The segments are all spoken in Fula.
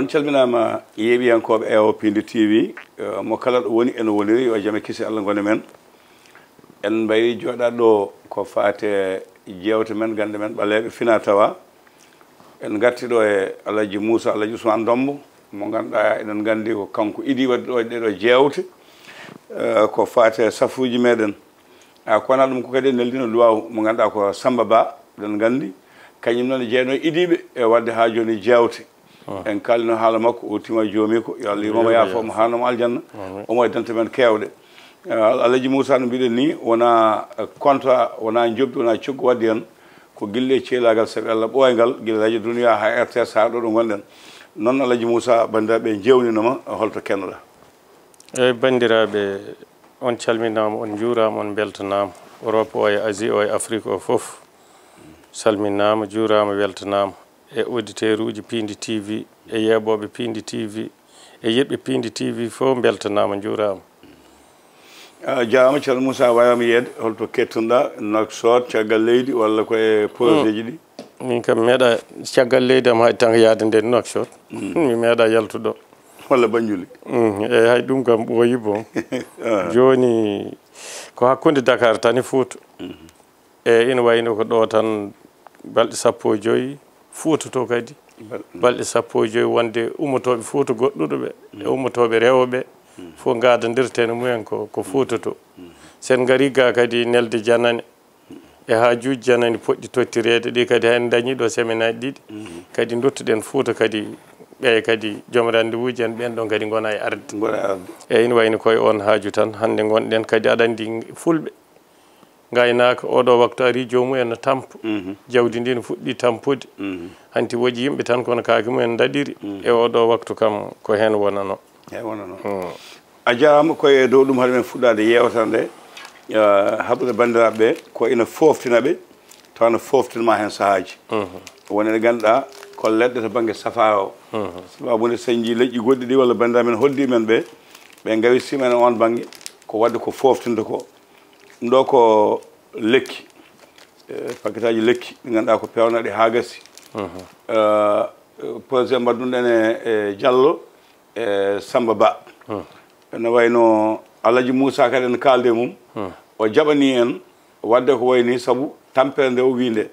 on calminama yeeɓiyankoɓe EOPD TV mo kala ɗo woni ene woniri yo jaame kisi Allah gone men en mbayi jooɗaɗo ɗo ko faate jewte men gande men ɓaleɓe fina tawa en garti ɗo e Alaji Moussa Alaji Ousmane Dombo mo ganduɗa eɗen gandi ko kanko idi wadde ɗo ɗeɗo jewte ko faate safuji meɗen kono ɗum ko kadi e neldino duwaw mo ganduɗa ko Samba Ba ɗen gandi kañum noon jeeyno idiɓe e wadde ha joni jewte en kalino haala makko o tima joomi ko yo Allah yimomo yaafomo hanomo aljanna omo e dente men kewɗe Alaji Moussa no mbiɗen ni wona contrat wona jobdi wona coggu wadde hen ko guille e ceelagal saabi Allah ɓoygal guila radio duniya ha RTS ha ɗo ɗo gonɗen noon Alaji Moussa bandiraɓe jewninoma holto kennoɗa eyyi bandiraɓe on calminama on juurama on beltanama Europe o e Asie o e Afrique o foof salminama juurama weltanama e auditeur uji Pindi TV e yeɓoɓe Pindi TV e yiɗɓe Pindi TV fof beltanama juurama jarama ceerno Moussa wayama yeede holto kettonoɗa Nouakchott caggal leydi walla koye projet ji ɗi min kam meeɗa caggal leydi am hayde tan yaade nden Nouakchott mi meeɗa yaltuɗo walla Banjuli eyyi hay ɗum kam ɓooyi bon joni ko hakkude Dakar tan e Fouta e ina wayno ko ɗo tan balɗe 15 Fouta to kadi balɗe 15 wonde ummotoɓe Fouta goɗɗuɗo ɓe e ummotoɓe rewɓe fof gadandirtene mumen ko Fouta to sen gari ga kadi nelde janane e hajuji janane poɗɗi tottirede ɗi kadi hen dañi ɗo semaine aji ɗiɗi kadi duttoɗen Fouta kadi ɓe kadi joom rendez-vous ji en ɓen ɗon kadi gona e arde eyyi ina wayno koye on haaju tan hande gonɗen kadi aɗa andi fulɓe gaynaka oɗo waktu ari jomumen no tampa jawdi ndi no fuɗɗi tampude hanti woji yimɓe tan kono kaake mumen daɗiri e oɗo waktu kam ko hen wonano a jarama koye dow ɗum haɗa men fuɗɗade yewtere nde haɓude bandiraɓeɓe ko ina foftinaɓe taw no foftinma hen sahaji wonene ganduɗa ko leɗɗe to banggue safa o sababude sañji leƴƴi goɗɗi ɗi walla bandiraɓe men hoddi men ɓe gawi simen on banggue ko wadde ko foftinta ko ɗum ɗo ko lekki paquet aji lekki ɗi ganduɗa ko pewnaɗe ha gassi projet mbaɗɗumɗen e Diallo e Samba Ba ene wayno Alaji Moussa kadi en kalde mum o jaɓani en wadde ko wayni saabu tampere nde o winde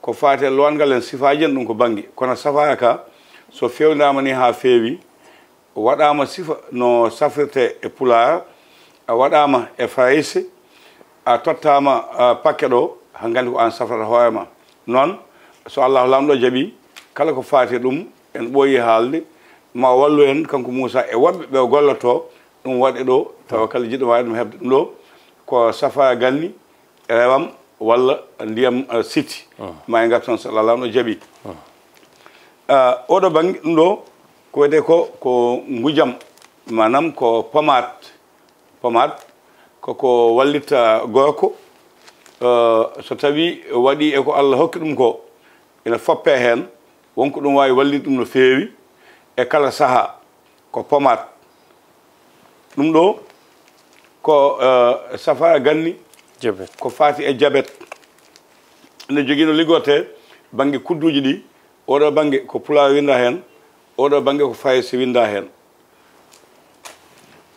ko faate longal en sifaji en ɗum ko banggue kono safaya ka so fewnama ni ha feewi waɗama sifa no safirte e Pulaar a waɗama e Frayse a tottama paquet ɗo ha gandi ko an safrata hoorema noon so Allah lamɗo jaaɓi kala ko faate ɗum en ɓooyi haalde ma wallu en kanko Moussa e woɓɓe ɓe golloto ɗum waɗe ɗo tawa kala jiɗɗo wawi ɗum heɓde ɗum ɗo ko safa ganni rewam walla ndiyam siti ma e ngar toon so Allah lamɗo jaaɓi oɗo banggue ɗum ɗo ko wiyete ko ngujam manam ko pomade koko wallitta gorko so tawi waɗi e ko Allah hokki ɗum ko ina foppe hen wonko ɗum wawi wallide ɗum no feewi e kala saaha ko pomade ɗum ɗo ko safara ganni ko fati e diabète ene jogui no liggote banggue kudduji ɗi oɗo banggue ko Pulaar winda hen oɗo banggue ko Frayse winda hen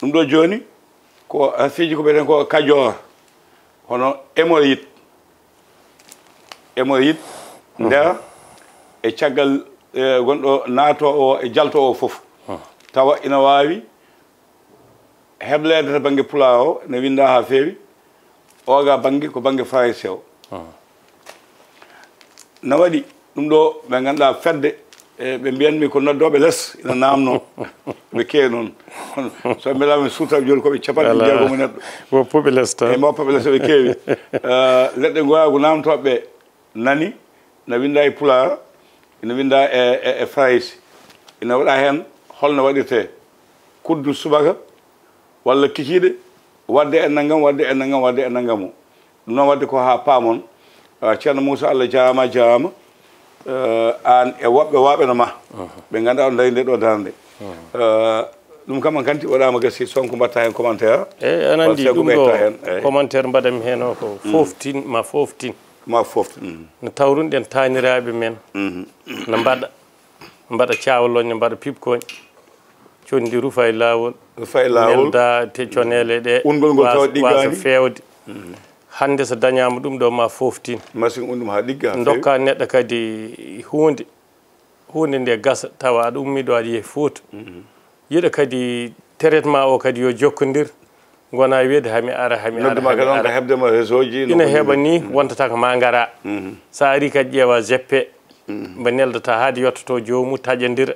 ɗum ɗo joni ko fiiji ko ɓeyten ko Kajoor hono hémorroïde nder e caggal gonɗo naato o e jalto o foof tawa ina wawi heblede to banggue Pulaar o ne winda ha feewi oga banggue ko banggue Frayse o na waɗi ɗum ɗo ɓe ganduɗa fedde ɓe mbiyanmi ko noddoɓe less ina namno ɓe kewi noon so mbelami suutaɓe joni koɓe capanɗe jeegomo neɗɗo woppuɓe lesta e moppaɓe less ɓe kewi leɗɗe goyago namtoɓeɓe nani ne winda e Pulaar ina winda e Frayse ina waɗa hen holno waɗirte kuddu subaka walla kikiɗe wadde e naggam wadde e naggam wadde e naggam o ɗum noon wadde ko ha paamon ceerno Moussa Allah jarama an e woɓɓe waɓeno ma ɓe ganduɗa on dari nde ɗo darde ɗum kam an kanti waɗama gassi sonko mbatta hen commentaire eyyi an andi ɗum ɗo commentaire mbaɗami hen o ko foftin ma foftin no tawrunɗen taniraɓe men no mbaɗa mbaɗa caawloñe mbaɗa pipkoñ condi rufa e laawol nelda te conele ɗe wasa fewde hande so dañama ɗum ɗo ma foftin machine ɗum ha ɗigga dokka neɗɗo kadi hunde nde gasa tawa aɗa ummi ɗo aɗa yeehi Fouta yiɗa kadi traitement o kadi yo jokkodir gona wiide hami ara ina heeɓa ni wontata ko ma gara sa ari kadi ƴeewa GP mba neldata haade yettoto jomum taƴodira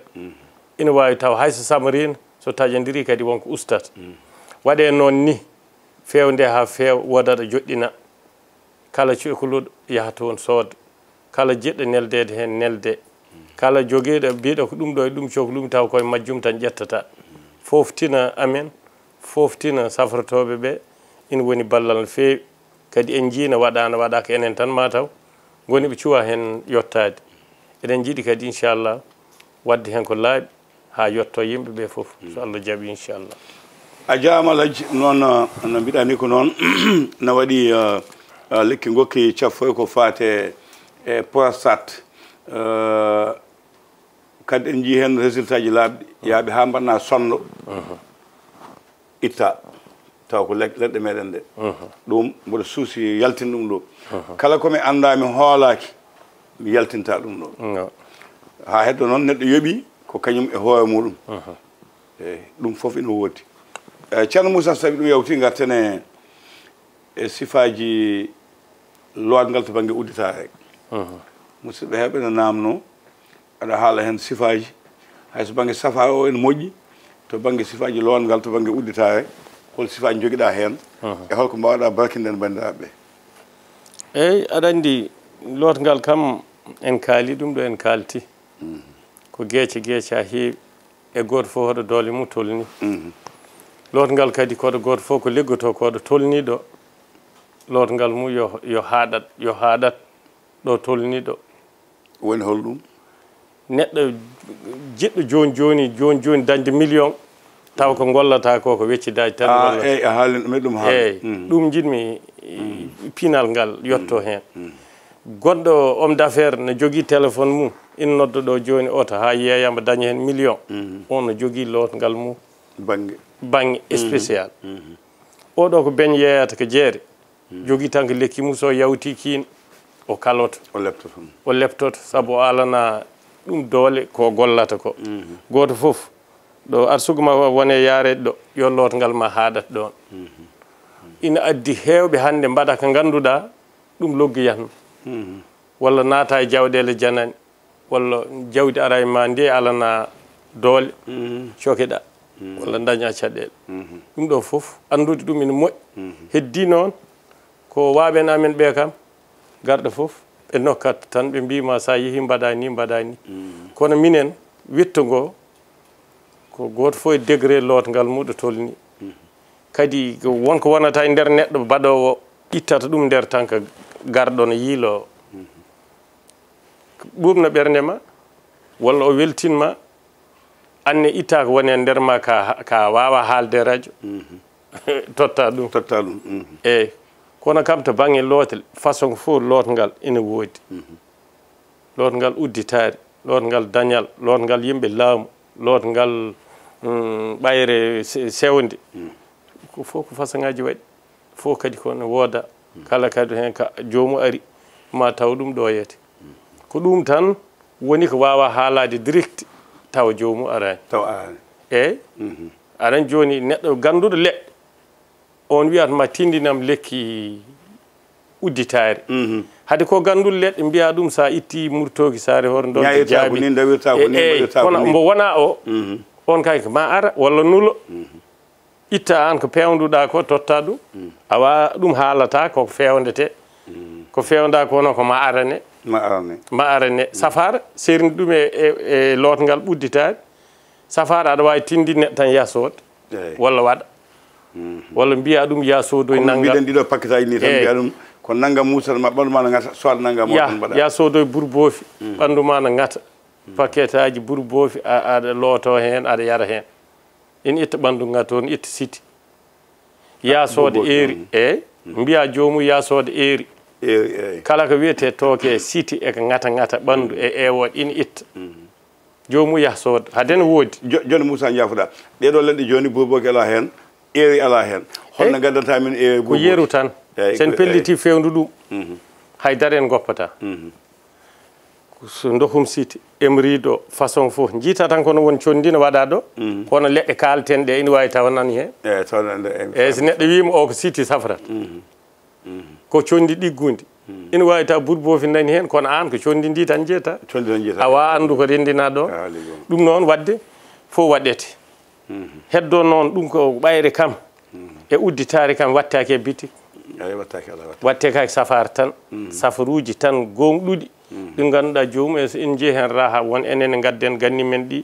ina wawi taw hayso samarino so taƴodiri kadi wonko ustata waɗe noon ni fewde ha feewa wodaɗa joɗɗina kala cukalluɗo yaha toon sooda kala jiɗɗo neldede hen nelde kala joguiɗo mbiɗo ko ɗum ɗo e ɗum cohlumi taw koye majjum tan ƴettata foftina amen foftina safratoɓe ɓe ina woni ballal no fewi kadi en jiina waɗa ko enen tan mataw goni ɓe cuwa hen yottade eɗen jiiɗi kadi inchallah wadde hen ko laaɓi ha yetto yimɓeɓe foof so Allah jaaɓi inchallah a jaama Alhaji noon no mbiɗa ni ko noon no waɗi lekki gokki caffoy ko fate e prostate kadi en jii hen résultat ji laaɓɗi yaaɓe ha mbanna sonno itta taw ko leɗɗe meɗen ɗe ɗum mboɗo suusi yaltin ɗum ɗo kala komi anda mi hoolaki mi yaltinta ɗum ɗo ha heddo noon neɗɗo yooɓi ko kañum e hoore muɗum eyi ɗum foof ina woodi ceerno Moussa so tawi ɗum yewti gartene e sifaji lowangal to banggue udditare musidɓe heeɓe no namno aɗa haala hen sifaji hayso banggue safara o ene moƴƴi to banggue sifaji lowangal to banggue udditare hol sifaji joguiɗa hen e holko mbawɗa barkinde bandiraɓe eyyi aɗa andi lotgal kam en kaali ɗum ɗo en kalti ko gueece ha heewi e goto fof hoɗo doole mum tolni lotgal kadi koɗo goto fof ko liggoto koɗo tolni ɗo lotgal mum yo haaɗat ɗo tolni ɗo woni holɗum neɗɗo jiɗɗo joni dañde million taw ko gollata ko weccidaji tan eyyi a haali meɗum haala eyyi ɗum jiɗmi pinal ngal yetto hen goɗɗo homme d'affaire ne jogui téléphone mum ina nodda ɗo joni oto ha yeeyama daña hen million on ne jogui lotgal mum banggue spécial oɗo ko beñ yeeyata ko jeere jogui tan ko lekki mum so yawti kiino o kaloto o leptoto saabu o alana ɗum doole ko gollata ko goto foof ɗo arsuguma wone yarede ɗo yo lotgal ma haaɗat ɗon ina addi hewɓe hande mbaɗa ko ganduɗa ɗum loggoyatno walla naata e jawɗele janani walla jawdi ara e ma ndi alana doole cokeɗa walla daña caɗele ɗum ɗo foof andude ɗum ene moƴƴi heddi noon ko waɓen amen ɓe kam garɗo foof ɓe nokkat tan ɓe mbima sa yeehi mbaɗa ni kono minen witto ngo ko goto fof e degré lotgal muɗo tolni kadi wonko wonata e nder neɗɗo mbaɗowo ittata ɗum nder tan ko garɗo no yiilo ɓurna ɓernde ma walla o weltinma anne itta ko woni e nder ma ka wawa haalde radio totta ɗum eyyi kono kam to banggue lootel façon fof lotgal ina woodi lotgal udditare lotgal dañal lotgal yimɓe laamu lotgal ɓayre sewde ko fof ko façon ngaji waɗi fof kadi kono wooda kala kadi hen ka jomum ari ma taw ɗum ɗo yete ko ɗum tan woni ko wawa haalade direct taw jomum arani eyyi aɗan joni neɗɗo ganduɗo leɗɗe on wiyatma tindinam lekki udditare haade ko ganduɗo leɗɗe mbiya ɗum sa itti murtoki saare hoore ɗon jaabi kono mbo wona o on kay ko ma ara walla nulo itta an ko pewnduɗa ko totta ɗum awa ɗum haalata koko fewdete ko fewda ko noon ko ma arane safara serni ɗum e lotgal udditare safara aɗa wawi tindine tan yasode walla waɗa walla mbiya ɗum ya sodoye naggam ɗiɗo paquet aji ni tan mbiya ɗum ko naggam musata ma ɓandu ma no gata soit naggam ya sodoye bourbofi ɓandu ma no gata paquet aji bourbofi aɗa looto hen aɗa yara hen ina itta ɓandu ga toon itta siti yasode eeri eyyi mbiya jomum yasode eeri kala ko wiyete tooke siti eko gata ɓandu e ewoɗ ina itta jomum yah sooda haden woodi joni Moussa jafuɗa ɗeɗo leɗɗe joni boboki ala hen eeri ala hen holno gaddanta min e ko yeru tan sen pelliti fewndu ɗum haydara en goppata so dokum siti emriɗo façon fof jiita tan kono won condi ne waɗa ɗo kono leɗɗe kalten ɗe ina wawi tawa nan hen eyyi so neɗɗo wima o ko siti safrata ko condi ɗiggundi ina wawi taw bourbofi nani hen kono an ko condi ndi tan jeeta awa andu ko rendina ɗo ɗum noon wadde fof waɗete heddo noon ɗum ko ɓayre kam e udditare kam wattake e bitik watte kake safare tan safaruji tan gonɗuɗi ɗi ganduɗa jomum so en jeeyi hen raha won enen gadden ganni men ɗi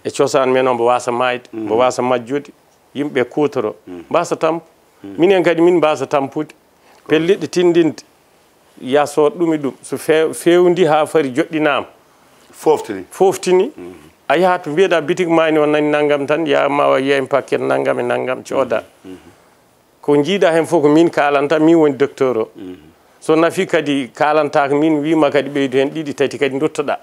e cosaan men o mbo wasa mayde mbo wasa majjude yimɓe kutoro mbasa tampo minen kadi min mbasa tampude pelliɗe tindinde yaso ɗumi ɗum so fewndi ha fari joɗɗinama foftini a yahat to mbiyeɗa bitik mani o nani naggam tan yamawa yeyen paquet naggam e naggam cooda ko jiiɗa hen fof ko min kalanta min woni docteur o so nafi kadi kalanta ko min wima kadi ɓeydu hen ɗiɗi tati kadi duttoɗa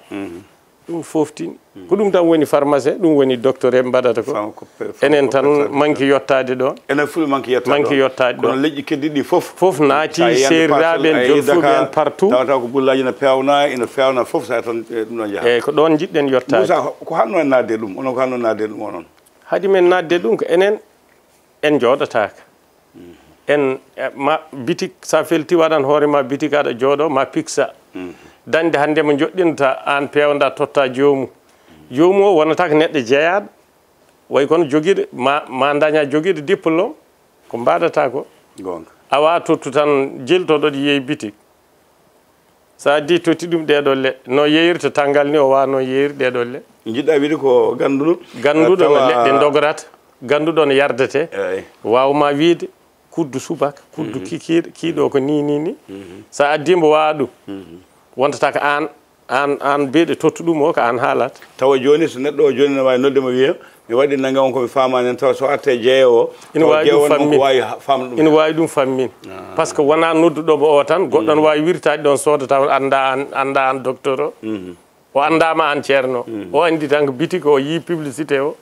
ɗum foftini ko ɗum tan woni pharmacien ɗum woni docteur e mbaɗata ko enen tan manque yettade ɗon enen fulɓe manque yettade ɗon leƴƴi keddiɗi foof naati seriraɓe en jolfuɓe en partout tawata ko bullaji ne pewna ina fewna foof sa tan ɗum ɗon jaaha eyyi ko ɗon jiɗɗen yettade Moussa ko hanno en nadde ɗum onon ko hanno nadde ɗum onon haadi men nadde ɗum ko enen en jooɗotaka en ma bitik sa felti waɗan hoorema bitik aɗa jooɗo ma piksa dañde hande mo joɗɗinta an pewda totta jomum jomum o wonata ko neɗɗo jeeyaɗo way kono joguiɗo ma daña joguiɗo diplôme ko mbaɗata ko awa tottu tan jeltoɗo yeeyi bitik sa di totti ɗum ɗeɗo leɗɗe no yeeyirta tanggal ni o wawa no yeeyir ɗeɗo leɗɗe jiɗɗa wiide ko ganduɗo no leɗɗe dograta ganduɗo no yardete wawma wiide kuddu subaka kuddu kiiɗo ko ni sa addimo wawa ɗum wontata ko an beeɗe tottu ɗum o ko an haalata tawa joni so neɗɗo o joni ne wawi noddema wiya mi waɗi naggam on komi famani en tawa so atte jeeyowo ina wawi ɗum fammin par ce que wona nodduɗomo o tan goɗɗo ne wawi wirtade ɗon sooda taw anda an docteur o andama an ceerno o andi tan ko bitik o yi publicité o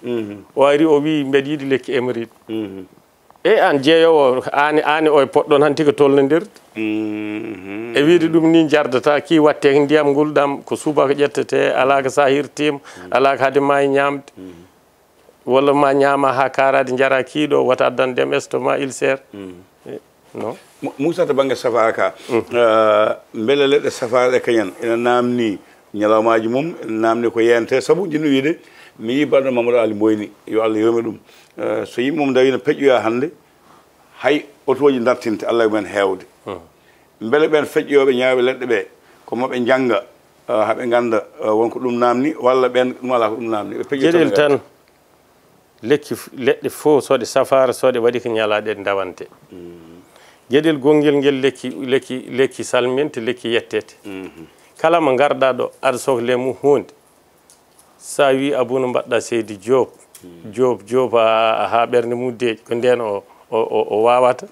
ari o wi mbeɗa yiiɗi lekki éméride e an jeeyowo ani o poɗɗon han tika tolnodirde e wiide ɗum ni jardata ki watte ndiyam ngulɗam ko subaka ƴettete ala ko sa hirtima ala ko haade ma ñamde walla ma ñama ha karade jara kiiɗo wata addandem estomac ulcère non Moussa to banggue safara ka beele leɗɗe safara ɗe kañen ina namni ñalawmaji mum ina namni ko yente saabu jinno wiide mi yi baɗɗo Mamadou Ali Moyni yo Allah yomi ɗum so yimɓe mum dawi no peƴƴoya hannde hay otoji dartinte Allah mumen heewde beele ɓen feƴƴoɓe ñaawɓe leɗɗe ɓe ko moɓe jangga haɓe ganda wonko ɗum namni walla ɓen ɗum ala ko ɗum namni jeɗel tan lekki leɗɗe fof soɗe safara soɗe waɗi ko ñalaɗe dawante gueɗel gonguel ngel lekki salminte lekki yettete kala mo garɗa ɗo aɗa sohle mum hunde sa wi Abou no mbaɗɗa seydi Diop ha ɓerde mum deeƴi ko nden o wawata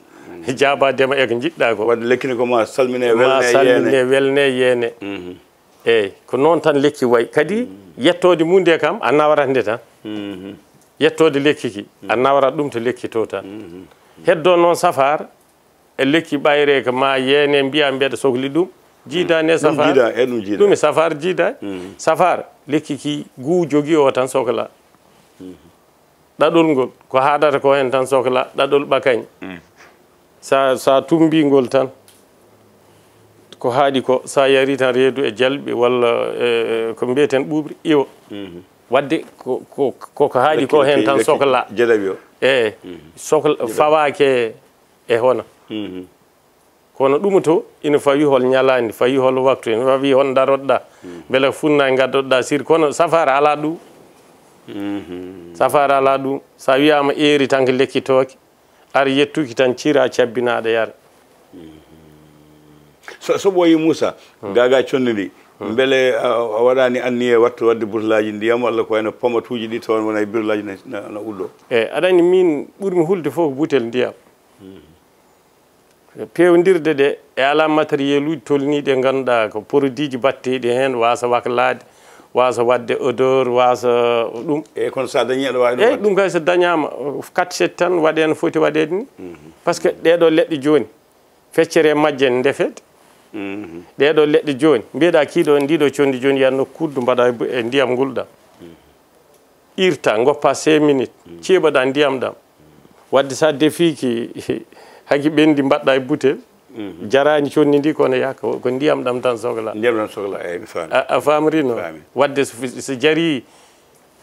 jabadema e ko jiɗɗa ko wadde lekkine ko ma salmine welne yene eyyi ko noon tan lekki way kadi yettode mum nde kam a nawrat nde tan yettode lekki ki a nawrat ɗum to lekki to tan heddo noon safar e lekki ɓayre ko ma yene mbiya mbeɗa sohli ɗum jiidani e safar ɗum e safar jiidani safar lekki ki guu jogui o tan sohla ɗaɗol ngol ko haɗata ko hen tan sohla ɗaɗol ɓakañ sa tumbingol tan ko haaɗi ko sa yari tan reedu e jalɓi walla ko mbiyeten ɓuuɓri iwa wadde ko haaɗi ko hen tan sohla eyyi sohla fawake e hono kono ɗum to ina fawi hol ñalandi fawi hol waktu ina fawi hon daroɗɗa beele funna gaddoɗa sir kono safara ala ɗum safara ala ɗum sa wiyama eeri tan ko lekkitoke ara yettuki tan cira cabbinaɗo yara so ɓooyi Moussa gaga conndi ndi beele a waɗani anniye wattu wadde burlaji ndiyam walla ko wayno pomatuji ɗi toon wona e burlaji no ulɗo eyyi aɗani min ɓuurmi hulde fof ko butel ndiyam pewdirde ɗe e ala matériel uji tolniɗi ganduɗa ko produit ji batteɗi hen wasa waklade wasa wadde odeur wasa ɗum e kono sa dañi aɗa wawi eyyi ɗum kay so dañama 4 tan waɗe no foti waɗede ni par ce que ɗeɗo leɗɗe joni feccere majje ne ndefede ɗeɗo leɗɗe joni mbiyeɗa kiiɗo ndiɗo condi joni yanno kuddu mbaɗa e ndiyam ngulɗam irta goppa 5 minutes ceeɓaɗa ndiyam ɗam wadde sa defiki haki ɓendi mbaɗɗa e butel jarani conni ndi kono yaka ko ndiyam ɗam tan sohla ndiyam ɗam sohla eyyi mi faami a famri no wadde so jari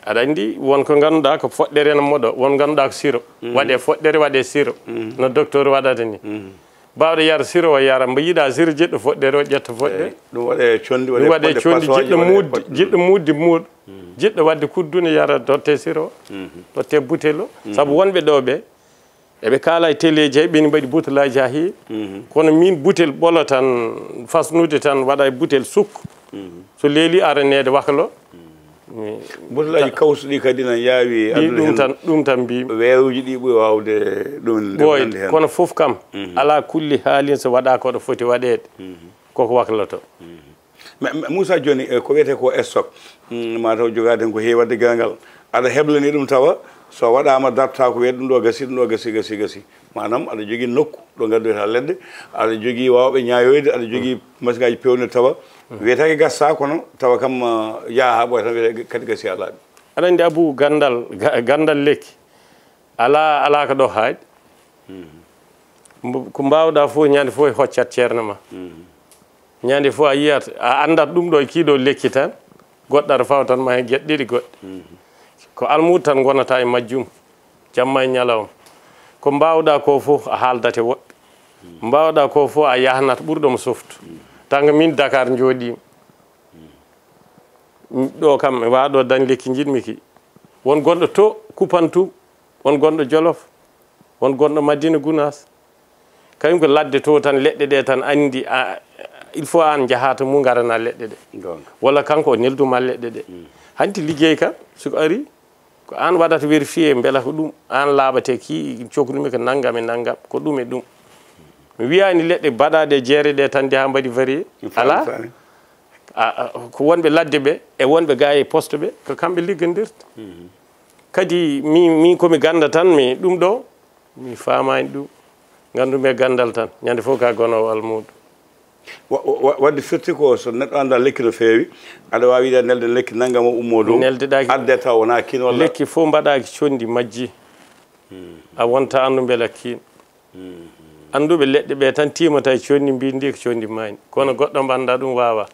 aɗa andi wonko ganduɗa ko foɗɗere no moɗo won ganduɗa ko sirop waɗe foɗɗere waɗe sirop no docteur waɗata ni bawɗo yara sirop o yara mbo yiiɗa sirop jiɗɗo foɗɗere o ƴetta foɗɗere ɗum waɗe condi ɗum waɗe condi jiɗɗo mudde muuɗo jiɗɗo wadde kuddune yara dotte sirop dotte butel o saabu wonɓe ɗo ɓe eɓe kaala e téléji hay ɓeni mbaɗi butelaji ha heewi kono min butel ɓolo tan fasnude tan waɗa e butel sukku so leeli aranede wakalo butelaji kawsuɗi kadi ne yaawi ɗum tan mbimi weeruji ɗi ɓuuri wawde ɗum ɓooyde kono fof kam ala kulli haalin so waɗa koɗo foti waɗede koko wakloto Moussa joni ko wiyete ko stock mataw jogaden ko heewi wadde gangal aɗa heblani ɗum tawa so waɗama darta ko wiye ɗum ɗo gasi ɗum ɗo gasi manam aɗa jogui nokku ɗo gaddoyta leɗɗe aɗa jogui wawɓe ñayoyde aɗa jogui machine ngaji pewne tawa wiyetake gassa kono tawa kam yaa ha ɓoya tan wiyete kadi gasi ha laaɓi aɗa andi Abou gandal lekki ala ko ɗo haaɗi ko mbawɗa fof ñande fof e hoccat ceerno ma ñande fof a yiyat a andat ɗum ɗo e kiiɗo lekki tan goɗɗo aɗa fawa tan ma hen gueɗe ɗiɗi goɗɗe ko almudo tan gonata e majjum jamma e ñalawma ko mbawɗa ko fof a haaldate woɓɓe mbawɗa ko fof a yahnata ɓurɗomo softu tanga min Dakar jooɗima ɗo kam mi waɗo dañ lekki jiɗmi ki won gonɗo to Koupantoum won gonɗo Jolof won gonɗo Madina Gounass kañum ko ladde to tan leɗɗe ɗe tan andi il faut an jahata mu garana leɗɗe ɗe walla kanko o nelduma leɗɗe ɗe hanti liggey kam siko ari ko an waɗata vérifié beela ko ɗum an laaɓate ki cokrumi ko naggam e naggam ko ɗum e ɗum mi wiyani leɗɗe baɗaɗe jeere ɗe tan de ha mbaɗi varié ala ko wonɓe ladde ɓe e wonɓe ga e poste ɓe ko kamɓe liggodirta kadi min komi ganda tan mi ɗum ɗo mi famani ɗum gandumi e gandal tan ñande fof ka gonowo almudo wadde firti ko so neɗɗo anda lekki no feewi aɗa wawi wiide nelde lekki naggam o ummo dow neldeɗaki adde taw wona kin walla lekki fof mbaɗaki condi majji a wonta andu beela kin anduɓe leɗɗe ɓe tan timata e condi mbi ndi ko condi mani kono goɗɗo mbo anda ɗum wawa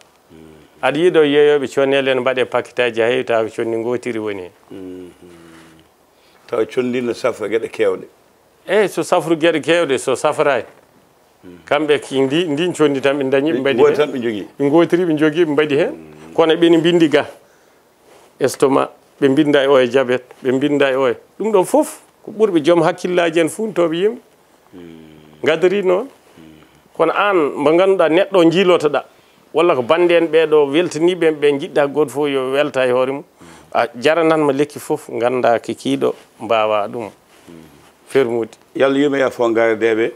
aɗa yiiɗo yeeyoɓe connele ne mbaɗe paquetaji ha heewi tawa ko condi gotiri woni hen tawa condi no safra gueɗe kewɗe eyyi so safru gueɗe kewɗe so safrani kamɓe ndin condi tan ɓe dañi ɓe mbaɗi tan ɓe jogui ɓe gotiri ɓe jogui ɓe mbaɗi hen kono ɓeni bindi ga estomac ɓe binda e o e diabète ɓe binda e o e ɗum ɗon foof ko ɓurɓe joom hakkillaji en funtoɓe yimɓe gadori noon kono an mo ganduɗa neɗɗo jiilotoɗa walla ko bande en ɓeɗo weltaniɓe ɓe jiɗɗa goto foof yo welta e hoore mum a jarananmo lekki foof ganda ko kiiɗo mbawa ɗum fermude yallah yurme ya fo garedeɓe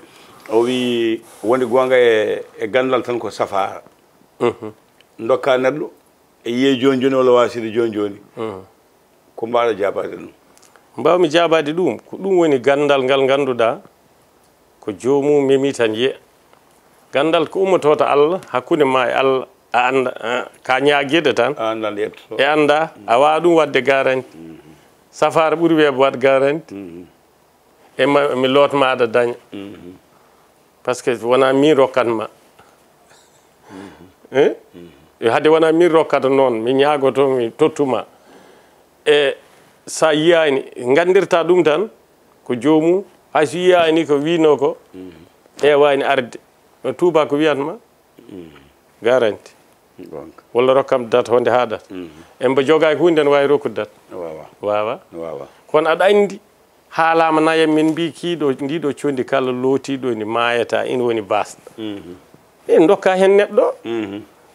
o wi wonde gonga e gandal tan ko safara dokka neɗɗo e yiye joni joni walla waside joni joni ko mbawɗa jabade ɗum mbawmi jabade ɗum ko ɗum woni gandal ngal ganduɗa ko jomum memi tan yiya gandal ko ummoto to Allah hakkude ma e Allah a anda ka ñagueɗe tan e anda a wawa ɗum wadde garanti safara ɓuuri weɓe wadde garanti e mi lotma aɗa daña par ce que wona min rokkatma hadde wona min rokkata noon mi ñagoto mi tottuma e sa yiyani gandirta ɗum tan ko jomum hayso yiyani ko wino ko ewani arde no tuuba ko wiyatma garanti walla rokkam date honde haɗata en mbo jogaki hunde ne wawi rokkude date wawa kono aɗa andi haalama nayen min mbi kiiɗo ndiɗo condi kala lootiɗo ni mayata ina woni basɗo e dokka hen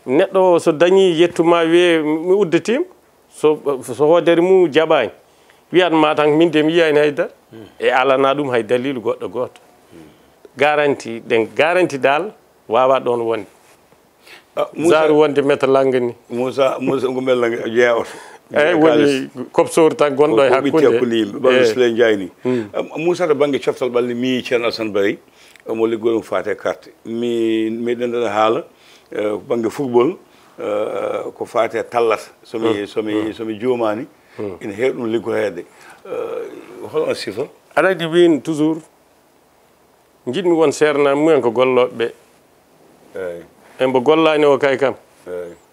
neɗɗo so dañi yettuma wiye mi uddatima so hoodere mum jaɓani wiyatma tan min de mi yiyani haydara e alana ɗum hay dalilu goɗɗo goto garanti ɗen garanti dal wawa ɗon wonde zaaru wonde meta langani Moussa ngo mel nga jeya oto eyi woni kopsor tan gonɗo e hakkude ɓalɗo Siley Ndiaye ni Moussa to banggue coftal ɓalli mi ceerno Alassane Bary mo liggol mo faate carte miɗen ɗon haala banggue football ko faate tallata somi joomani ina heewi ɗum liggoreede holon sifa aɗa andi min toujours jiɗmi won seernam mumen ko golloɓe ɓe eyi en mbo gollani o kay kam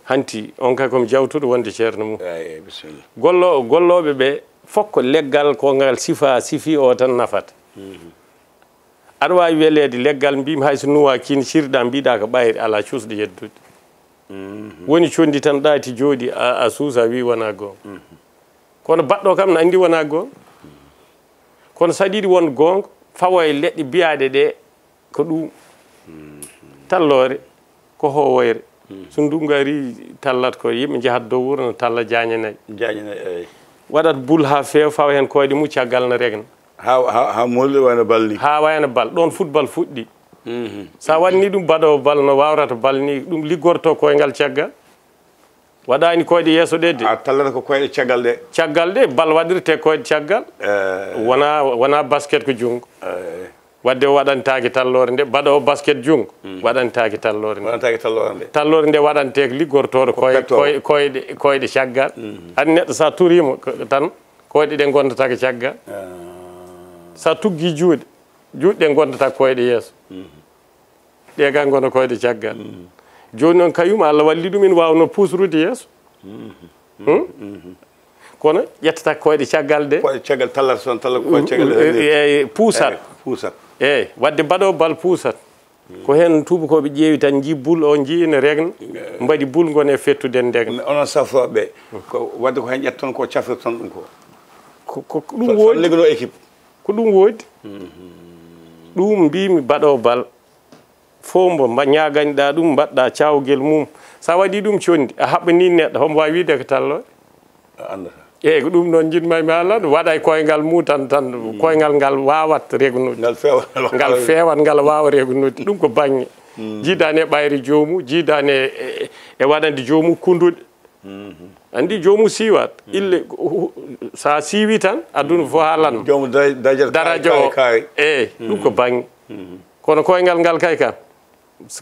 hanti on kay komi jawtuɗo wonde ceerno mum eyi bisimilla golloɓe ɓe fof ko leggal ko ngal sifi o tan nafata aɗa wawi welede leggal mbimi hayso nuwa kin cirɗa mbiɗa ko ɓayri ala cuusɗo yeddude woni condi tan ɗaati jooɗi a suusa wi wona gonga kono baɗɗo kam ne andi wona gonga kono saɗiɗi won gonga fawo e leɗɗe biyaɗe ɗe ko ɗum tallore ko howoyre so ndungu ari tallat ko yimɓe jahat dow wuuro no talla jañanayi eyi waɗat boule ha feewa fawa hen koyɗe mum caggal no regna ha molde wayno bal ni ha wayno bal ɗon football fuɗɗi sa wanni ɗum baɗowo bal no wawrata bal ni ɗum liggorto koyngal caggal waɗani koyɗe yesso ɗe de a tallata ko koyɗe caggal ɗe bal waɗirte koyɗe caggal wona basket ko jungo wadde o waɗantaki tallore nde baɗowo basket jungo waɗantaki tallore nde waɗante ko liggortoɗo koyɗe caggal andi neɗɗo sa turima tan koyɗe ɗe gondata ko caggal sa tuggi juuɗe ɗe gondata koyɗe yesso ɗe ga gona koyɗe caggal joni noon kayum Allah walli ɗum ina wawno pusrude yesso kono ƴettata koyɗe caggal ɗe koyɗe caggal tallata son talla koyɗe caggal e puusat eyyi wadde baɗowo bal puusat ko hen tubakoɓe ƴeewi tan ji boule o ji ene regna mbaɗi boule gone fettude en ndegna onon safoɓe ko wadde ko hen ƴetton ko cafrirton ɗum ko ɗum woodi liggono équipe ko ɗum woodi ɗum mbimi baɗowo bal fof mbo ñaganiɗa ɗum mbaɗɗa cawguel mum sa waɗi ɗum condi a haɓɓani neɗɗo homo wawi wiide ko talloɗe andata eyyi ko ɗum noon jinmami mi haalade waɗa e koyngal mum tan koyngal ngal wawat regnude ngal fewat ngal wawa regnude ɗum ko banggue jiidani e ɓayre jomum jiidani e waɗande jomum kunduɗe andi jomum siwat ille sa siwi tan aduna fo haalanma jomum daraja o eyyi ɗum ko banggue kono koyngal ngal kay kam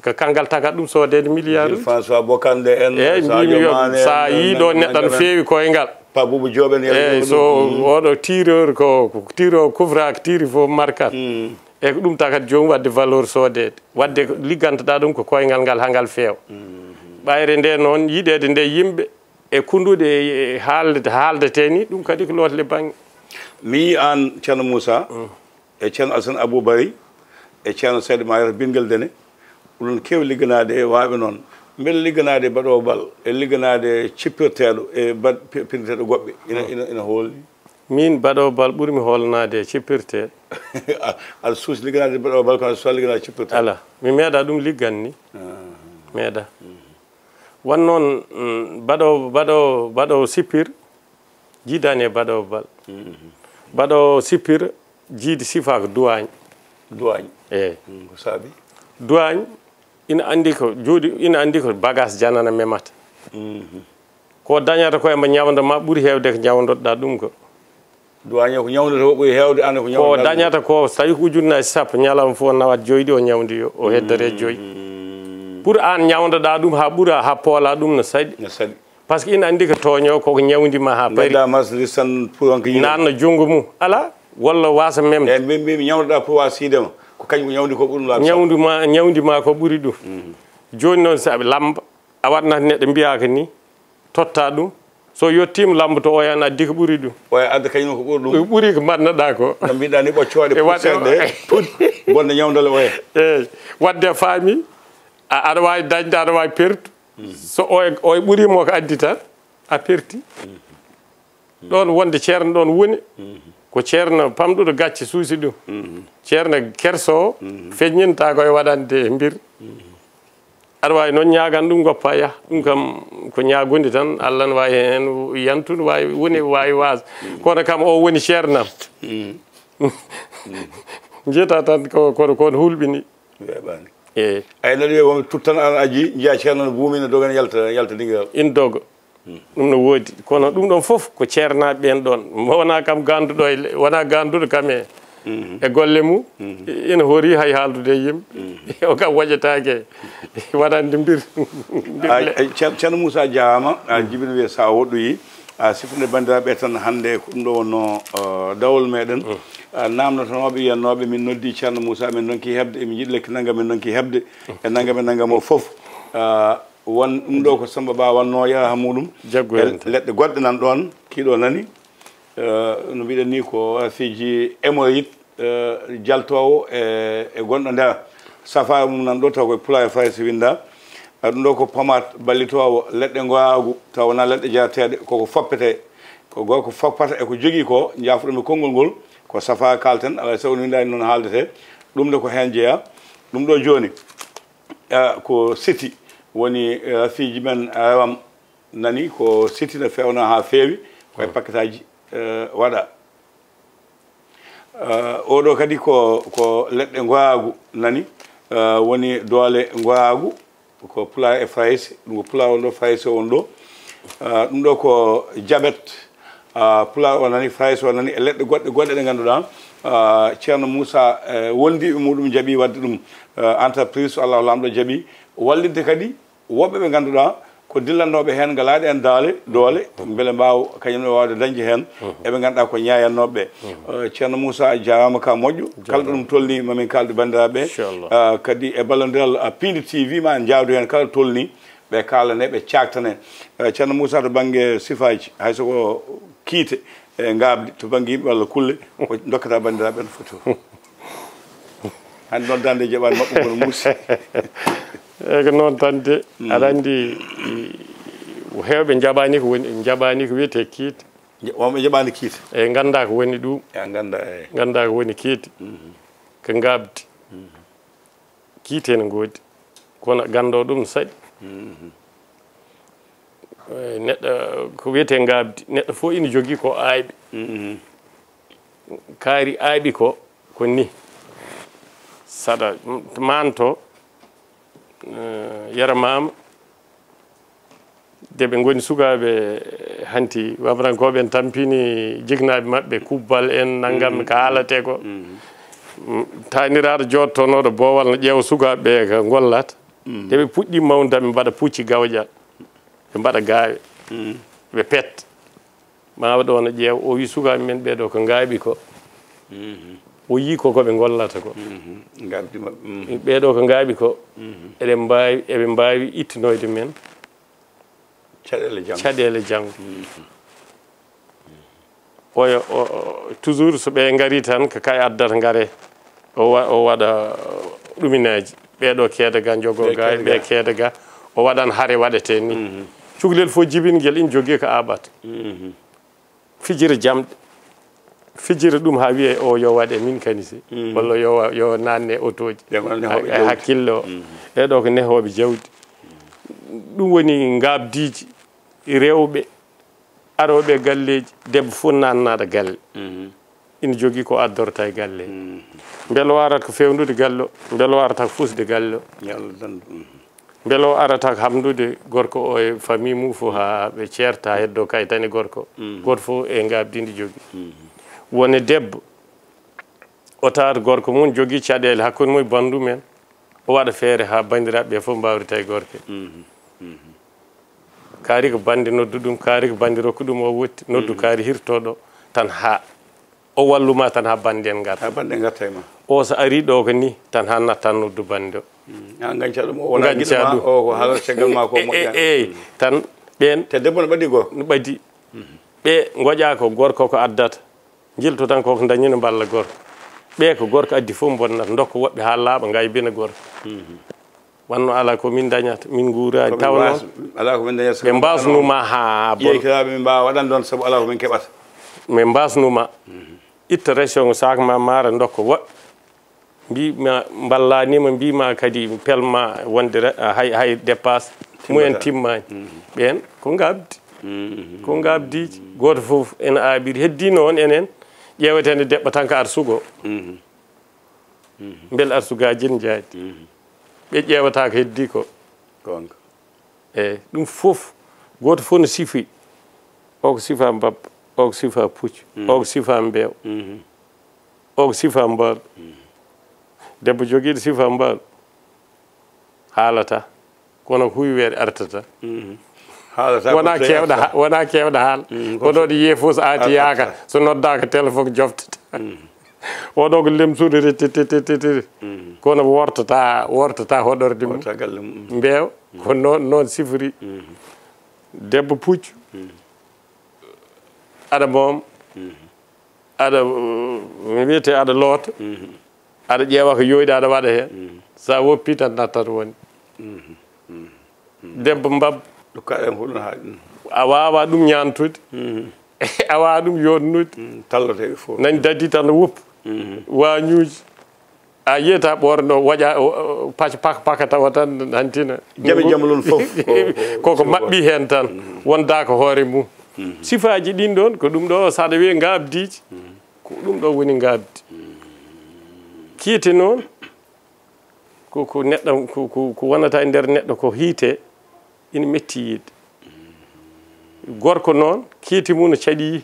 ko kangal tagat ɗum sodede milliard François Bocandé en eyyi mbimi sa yiiɗo neɗɗo no fewi koyngal Paboubou Diop en eyyi so oɗo tireur ko tiro couvra ko tiri fof markat eyyi ko ɗum tagat jomum wadde valeur sodede wadde liggantoɗa ɗum ko koyngal ngal ha ngal feewa ɓayre nde noon yiɗede nde yimɓe e kundude e haaldete ni ɗum kadi ko lootele banggue mi yi an ceerno Moussa e ceerno Alassane Abou Bary e ceerno Saydou Mayoro Binguel Dene onon kewi ligganade e waɓe noon beele ligganade baɗowo bal e ligganade cippirteɗo e pinteɗo goɓɓe ina hoolni min baɗowo bal ɓuurmi holnade e cippirteɗo aɗa suusi ligganade baɗowo bal kono so ligganade cippirteɗo ala mi meeɗa ɗum ligganni meeɗa wan noon baɗowo sippir jiidani e baɗowo bal baɗowo sippir jiidi sifa ko duwagne eyyi ko saabi duwagne ina andi ko bagage janana memata ko dañata ko embo ñawda ma ɓuuri hewde ko ñawdoɗa ɗum ko duwagne ko ñawdata ko ɓuuri hewde ande ko ñawdo ko dañata ko so tawi ko ujunnaji sappo ñalawma fof nawat joyɗi o ñawdi o heddore joyyi pour an ñawdoɗa ɗum ha ɓuura ha poola ɗum no saɗi par ce que ina andi ko toño koko ñawdima ha pari nanno junggo mum ala walla wasa memde e mbimi ñawdoɗa pour wa siidema ko kañum ñawdi ko ɓuuri laabi ñawdima ko ɓuuri ɗum joni noon saaɓe lamba a waɗnata neɗɗo mbiyaka ni totta ɗum so yettima lamba to oyan addi ko ɓuuri ɗum oya adda kañum ko ɓuuri ɗum ɓuuri ko mbannoɗa ko no mbiɗa ni ɓoccoɗe seɗɗe bonde ñawdal oya eyyi wadde faami aɗa wawi dañde aɗa wawi pertu so oye ɓuurimo ko addi tan a perti ɗon wonde ceerno ɗon woni ko ceerno pamɗuɗo gacce suusi ɗum ceerno kerso feññinta koye waɗande mbir aɗa wawi noon ñagan ɗum goppa yaha ɗum kam ko ñagude tan Allah ne wawi hen yantude wawi woni wawi waas kono kam o woni ceernam jeyta tan kono hulɓini eyi ay naɗi won tuttan an aji jiya ceerno no buumina dogan yalta dingal in doga ɗum no woodi kono ɗum ɗon fof ko ceernaɓe ɓen ɗon wona kam ganduɗo wona ganduɗo kam e golle mum ina hoori hay haaldude e yimɓe o kam waƴetake waɗande mbir ceerno Moussa jarama a jibina wiye sa woɗɗoyi a siftude bandiraɓe tan hannde ko ɗum ɗo wonno dawol meɗen namdotanoɓe yiyannoɓe min noddi ceerno Moussa min donki hebde emin jiɗi lekki nangam min donki hebde e nangam e nangam o foof won ɗum ɗo ko Samba Ba wanno yaha muɗum leɗɗe goɗɗe nan ɗon kiiɗo nani no mbiɗen ni ko fiji hémorroïde jaltowo e gonɗo nder safari mum nan ɗo taw koye pulaar France winda ɗum ɗo ko pomate ballitowo leɗɗe goyagu taw wona leɗɗe jarateɗe koko foppete ko gorko foppata eko jogui ko jafuɗomi konngol ngol ko safari kalten alay sago no windani noon haaldete ɗum de ko hen jeeya ɗum ɗo joni ko siti woni rafiji men rewam nani ko siti no fewno ha feewi koye paquetaji waɗa oɗo kadi ko leɗɗe goyagu nani woni doole goyagu ko pulaar e frayse ɗum ko pulaar on ɗo frayse on ɗo ɗum ɗo ko diabète pulaar o nani frayse o nani e leɗɗe goɗɗe ɗe ngannduɗa ceerno Moussa wondiɓe muɗum jaaɓi wadde ɗum entreprise Allah lamɗo jaaɓi wallidde kadi woɓɓe ɓe ngannduɗa ko dillannoɓe hen galaɗe en doole beele mbaw kañumne wawde dañde hen eɓe ganduɗa ko ñayannoɓe ceerno Moussa a jarama ka moƴƴo kala ɗo ɗum tolni mamin kalde bandiraɓe kadi e ballodiral Pinde TV ma en jawdu hen kala tolni ɓe kalane ɓe caktane ceerno Moussa to banggue sifaji haysoko kiite e gabdi to banggue yimɓe walla kulle ko dokkata bandiraɓe no foti hande noon dande jaɓani mabɓe kono muusi eyyi ko noon tan de aɗa andi hewɓe jaɓani ko woni jaɓani ko wiyete kiite wonɓe jaɓani kiite eyyi ganda ko woni ɗum ganda ko woni kiite ko gabdi kiite ne goodi kono gando ɗum saɗi neɗɗo ko wiyete gabdi neɗɗo fof ina jogui ko ayɓe kaari ayɓi ko ni saɗa manto yaramama deɓe goni sukaɓe hanti wamrankoɓe en tampini jignaɓe mabɓe kubbal en naggam ko haalate ko taniraɗo jottonoɗo boowal no ƴeewa sukaɓeɓe ko gollata deɓe puɗɗi mawde ɓe mbaɗa pucci gawƴal ɓe mbaɗa gawe ɓe pet mawa ɗo no ƴeewa o wi sukaɓe men ɓeɗo ko gaaɓi ko o yi ko koɓe gollata ko ɓeɗo ko gaaɓi ko eɓe mbawi ittinoyde men caɗele janggo oyo toujours so ɓe gari tan ko kay addata gaare o waɗa ɗuminaji ɓeɗo keeda ga jogo ga ɓe keeda ga o waɗan haare waɗete ni cukalel fof jibingel ina jogui ko aɓata fijira jamɗe fijira ɗum ha wiye o yo waɗe min kanise walla yo nanne autoji e hakkille o ɓeɗo ko nehoɓe jawdi ɗum woni gabdiji rewɓe aroɓe galleji debbo fof nannaɗo galle ina jogui ko addorta e galle beele o arata ko fewnude galle o beele o arata ko fusde galle o beele o arata ko hamdude gorko o e famille mum fof ha ɓe ceerta heddo kayitani gorko goto fof e gabdindi jogui woni debbo o tawata gorko mum jogui caɗele hakkude mum e bandum men o waɗa feere ha bandiraɓe fof mbawrita e gorke kaari ko bande noddu ɗum kaari ko bande rokku ɗum o wotti noddu kaari hirtoɗo tan ha o walluma tan ha bande en garta ma o so ari ɗo ko ni tan ha nattan noddu bande o ganca ɗum o wona guiɗo ma o ko haala caggal ma ko moƴƴa eyyi tan ɓen te debbo no ɓaɗi goo no ɓaadi ɓe goƴa ko gorko ko addata jilto tan koko dañino balla gorko ɓe ko gorko addi fof bonnata dokka woɓɓe ha laaɓa gaybina gorko wanno ala ko min dañata min guurani taw noon ala ko min dañata ɓe mbasnuma ha ƴeykiraɓe min mbawa waɗan ɗon saabu ala ko min keɓata ɓe mbasnuma itta ration sac ma maara dokka woɓɓe mbima ballanima mbima kadi pelma wonde hay dépasse mumen timmani ɓen ko gabdi ko gabdiji goto foof ene aaɓiri heddino on enen ƴewetende debbo tan ko arsugo beele arsugaji ne jaadi ɓe ƴeewata ko heddi ko gonga eyyi ɗum fof goto fof no sifi o ko sifa mbabba o ko sifa puccu o ko sifa mbeew o ko sifa mbaaɗo debbo joguiɗo sifa mbaaɗo haalata kono huyweede artata wona kewɗo haala koɗo ɗo yeefos aati yaaka so noddaka téléphone joftata oɗo ko lemsude rettettettetete kono wortata hoɗorde mum mbeew ko noon sifori debbo puccu aɗa moom aɗa wiyete aɗa loota aɗa ƴeewa ko yoyɗa aɗa waɗa heen sa woppi tan nattat woni debbo mbabba a wawa ɗum ñantude a wawa ɗum yonnude talloteɓe fof nani dadi tan woppa wañuji a yiyata ɓorno waƴa paka tawa tan hantina jamolon fof koko maɓɓi hen tan wonda ko hoore mum sifaji ɗin ɗon ko ɗum ɗo saɗa wiya ngabdiji ko ɗum ɗo woni ngabdi kiite noon ko neɗɗo ko wonata e nder neɗɗo ko hiite ina metti yiide gorko noon kiiti mum no caɗi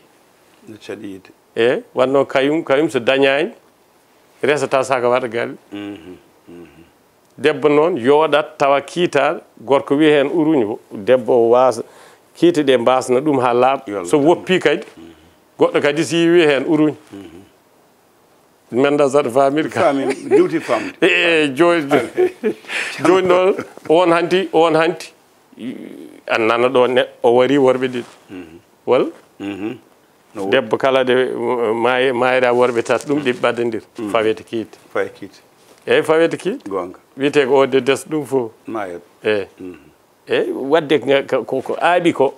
yiide eyyi wanno kayum so dañani resata saka waɗa galle debbo noon yooɗat tawa kiitaɗo gorko wiya hen uruño debbo o wasa kiite ɗe mbasna ɗum ha laaɓa so woppi kadi goɗɗo kadi si wiya hen uruñ menda saɗa famir duuti famde joni noon on hanti an nana ɗo neɗɗo o wari worɓe ɗiɗi walla debbo kala de mayira worɓe tata ɗum ɗi ɓaddodir fawete kiite eyyi fawete kiite gonga wiyete ko o de des ɗum fof mayat eyyi wadde ko aaɓi ko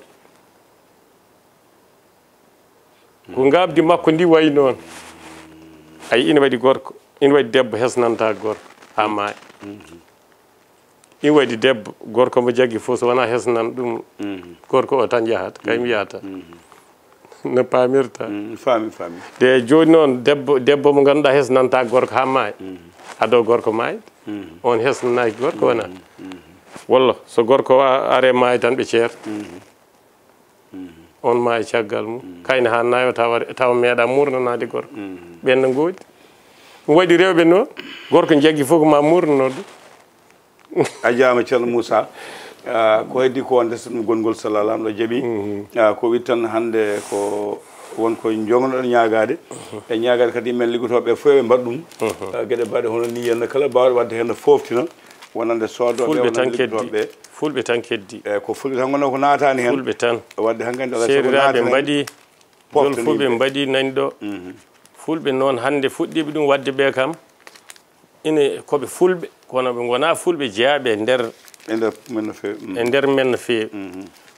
ngabdi makko ndi wayi noon ayi ina waɗi gorko ina waɗi debbo hesnanta gorko ha maaya ina waɗi debbo gorko mo jaggi fof so wona hesnan ɗum gorko o tan yahata kaymi yahata no pamirta fami de joni noon debbo mo ganduɗa hesnanta gorko ha maaya ado gorko maayde on hesnanaki gorko wona walla so gorko are maaya tan ɓe ceerta on maayi caggal mum kayne ha nayo tawa meeɗa murnanade gorko ɓenno goodi ɗum waɗi rewɓe noon gorko jaggi fof ko ma murnano ɗum a jarama ceerno Moussa ko heddi ko ndesa ɗum gongol sallah lamɗo jaaɓi ko witti tan hande ko wonko jognoɗon ñagade e ñagade kadi yimɓe liggotoɓe fof ɓe mbaɗa ɗum gueɗe mbaɗe hono ni henna kala mbawɗe wadde hen foftina wonande sodoɓe fulɓe tan keddi eyyi ko fulɓe tan gonno ko natani hen fulɓe tan wadde hankkadi seeriraɓe mbaɗi jol fulɓe mbaɗi nani ɗo fulɓe noon hande fuɗɗiɓe ɗum wadde ɓe kam ine koɓe fulɓe kono ɓe gona fulɓe jeeyaɓe e nder men no feewi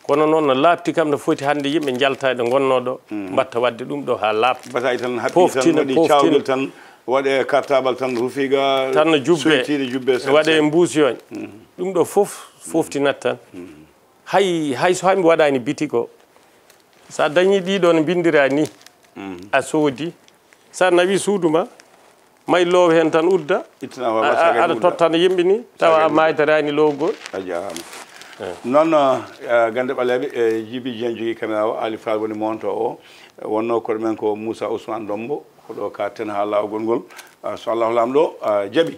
kono noon no laabti kam no foti hande yimɓe jaltaɗe gonno ɗo mbatta wadde ɗum ɗo ha laaɓa bataji tan haɓɓi cawgal tan waɗe cartable tan rufiga tan no jubbe waɗe mbuusiyoñ ɗum ɗo foftinat tan hay so hami waɗani biti ko sa dañi ɗiɗo no bindira ni a soodi sa nawi suudu ma may loow hen tan udda aɗa tottana yimɓe ni tawa a maytarani lowgol a jarama noon gande ɓaleɓe e Djiby Dieng jogui caméra o Ali Fall woni monto o wonno koɗo men ko Moussa Ousmane Dombo koɗo ka ten ha lawgol ngol so Allah lamɗo jaaɓi